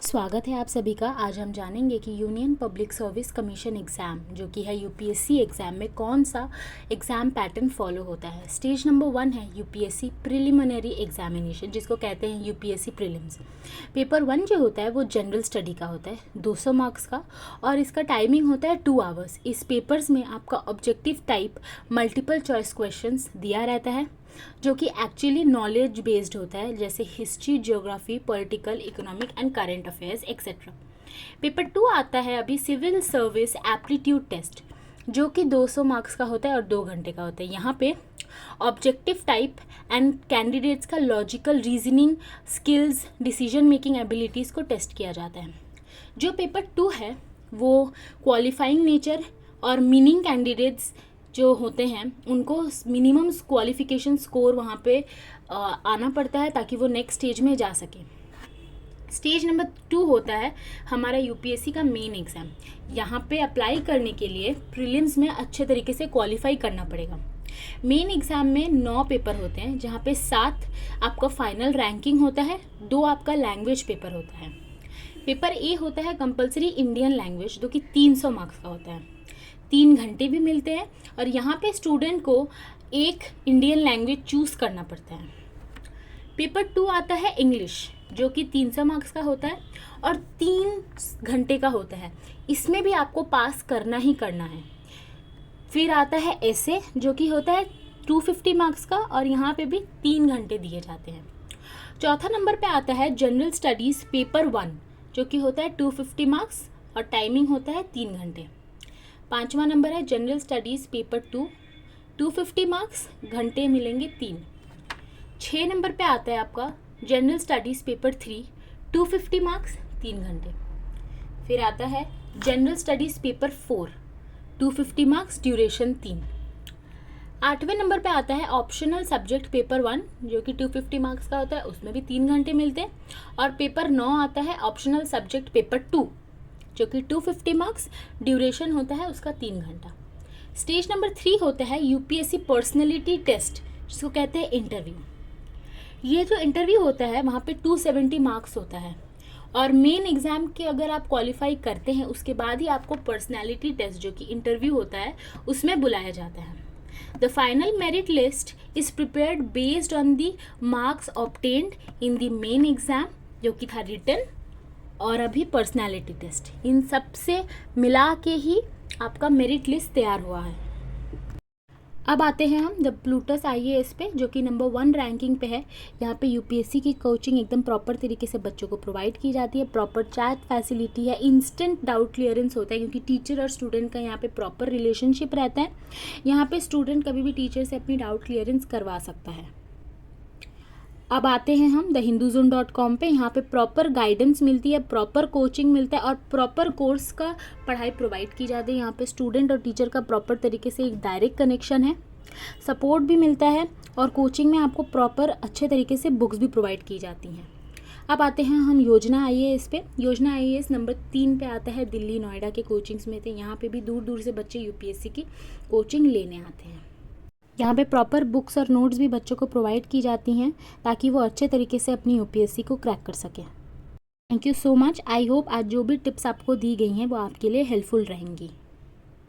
स्वागत है आप सभी का। आज हम जानेंगे कि union public service commission exam जो कि है यूपीएससी एग्ज़ाम में कौन सा एग्ज़ाम पैटर्न फॉलो होता है। स्टेज नंबर 1 है यूपीएससी प्रिलिमिनरी एग्जामिनेशन, जिसको कहते हैं यूपीएससी प्रीलिम्स। पेपर 1 जो होता है वो जनरल स्टडी का होता है 200 मार्क्स का, और इसका टाइमिंग होता है 2 आवर्स। इस पेपर्स में आपका objective type multiple choice questions दिया रहता है जो कि एक्चुअली नॉलेज बेस्ड होता है, जैसे history, geography, political, economic and current affairs etcetera. Paper 2 आता है अभी सिविल सर्विस एप्टीट्यूड टेस्ट, जो कि 200 मार्क्स का होता है और 2 घंटे का होता है। यहाँ पे ऑब्जेक्टिव टाइप एंड कैंडिडेट्स का logical reasoning skills, decision making abilities को टेस्ट किया जाता है। जो पेपर 2 है वो क्वालिफाइंग नेचर और मीनिंग कैंडिडेट्स जो होते हैं उनको मिनिमम क्वालिफिकेशन स्कोर वहाँ पे आना पड़ता है ताकि वो नेक्स्ट स्टेज में जा सके। स्टेज नंबर 2 होता है हमारा यूपीएससी का मेन एग्ज़ाम। यहाँ पे अप्लाई करने के लिए प्रीलिम्स में अच्छे तरीके से क्वालिफाई करना पड़ेगा। मेन एग्ज़ाम में 9 पेपर होते हैं, जहाँ पे 7 आपका फाइनल रैंकिंग होता है, 2 आपका लैंग्वेज पेपर होता है। पेपर ए होता है कंपलसरी इंडियन लैंग्वेज, जो कि 300 मार्क्स का होता है। 3 घंटे भी मिलते हैं और यहाँ पे स्टूडेंट को एक इंडियन लैंग्वेज चूज़ करना पड़ता है। पेपर 2 आता है इंग्लिश, जो कि 300 मार्क्स का होता है और 3 घंटे का होता है। इसमें भी आपको पास करना ही करना है। फिर आता है ऐसे, जो कि होता है 250 मार्क्स का और यहाँ पे भी 3 घंटे दिए जाते हैं। चौथा नंबर पे आता है जनरल स्टडीज़ पेपर 1, जो कि होता है 250 मार्क्स और टाइमिंग होता है 3 घंटे। 5वां नंबर है जनरल स्टडीज़ पेपर 2, 250 मार्क्स, घंटे मिलेंगे 3। 6 नंबर पे आता है आपका जनरल स्टडीज़ पेपर 3, 250 मार्क्स, 3 घंटे। फिर आता है general studies paper 4, 250 marks, duration 3। 8वें नंबर पे आता है ऑप्शनल सब्जेक्ट पेपर 1, जो कि 250 मार्क्स का होता है, उसमें भी 3 घंटे मिलते हैं। और पेपर 9 आता है ऑप्शनल सब्जेक्ट पेपर 2, जो कि 250 मार्क्स, ड्यूरेशन होता है उसका 3 घंटा। स्टेज नंबर 3 होता है यूपीएससी पर्सनैलिटी टेस्ट, जिसको कहते हैं इंटरव्यू। ये जो इंटरव्यू होता है वहाँ पे 270 मार्क्स होता है और मेन एग्ज़ाम के अगर आप क्वालिफाई करते हैं उसके बाद ही आपको पर्सनैलिटी टेस्ट, जो कि इंटरव्यू होता है, उसमें बुलाया जाता है। The final merit list is prepared based on the marks obtained in the main exam, जो कि था रिटन और अभी पर्सनालिटी टेस्ट। इन सब से मिला के ही आपका मेरिट लिस्ट तैयार हुआ है। अब आते हैं हम द प्लूटस आईएएस पे, जो कि नंबर 1 रैंकिंग पे है। यहाँ पे यूपीएससी की कोचिंग एकदम प्रॉपर तरीके से बच्चों को प्रोवाइड की जाती है। प्रॉपर चैट फैसिलिटी है, इंस्टेंट डाउट क्लियरेंस होता है, क्योंकि टीचर और स्टूडेंट का यहाँ पे प्रॉपर रिलेशनशिप रहता है। यहाँ पे स्टूडेंट कभी भी टीचर से अपनी डाउट क्लियरेंस करवा सकता है। अब आते हैं हम thehinduzoon.com पे। यहाँ पे प्रॉपर गाइडेंस मिलती है, प्रॉपर कोचिंग मिलता है और प्रॉपर कोर्स का पढ़ाई प्रोवाइड की जाती है। यहाँ पे स्टूडेंट और टीचर का प्रॉपर तरीके से एक डायरेक्ट कनेक्शन है, सपोर्ट भी मिलता है और कोचिंग में आपको प्रॉपर अच्छे तरीके से बुक्स भी प्रोवाइड की जाती हैं। अब आते हैं हम योजना आईएएस पे। योजना आईएएस नंबर 3 पे आता है, दिल्ली, नोएडा के कोचिंग्स में थे। यहाँ पे भी दूर दूर से बच्चे यूपीएससी की कोचिंग लेने आते हैं। यहाँ पे प्रॉपर बुक्स और नोट्स भी बच्चों को प्रोवाइड की जाती हैं ताकि वो अच्छे तरीके से अपनी यूपीएससी को क्रैक कर सकें। Thank you so much. I hope आज जो भी टिप्स आपको दी गई हैं वो आपके लिए हेल्पफुल रहेंगी।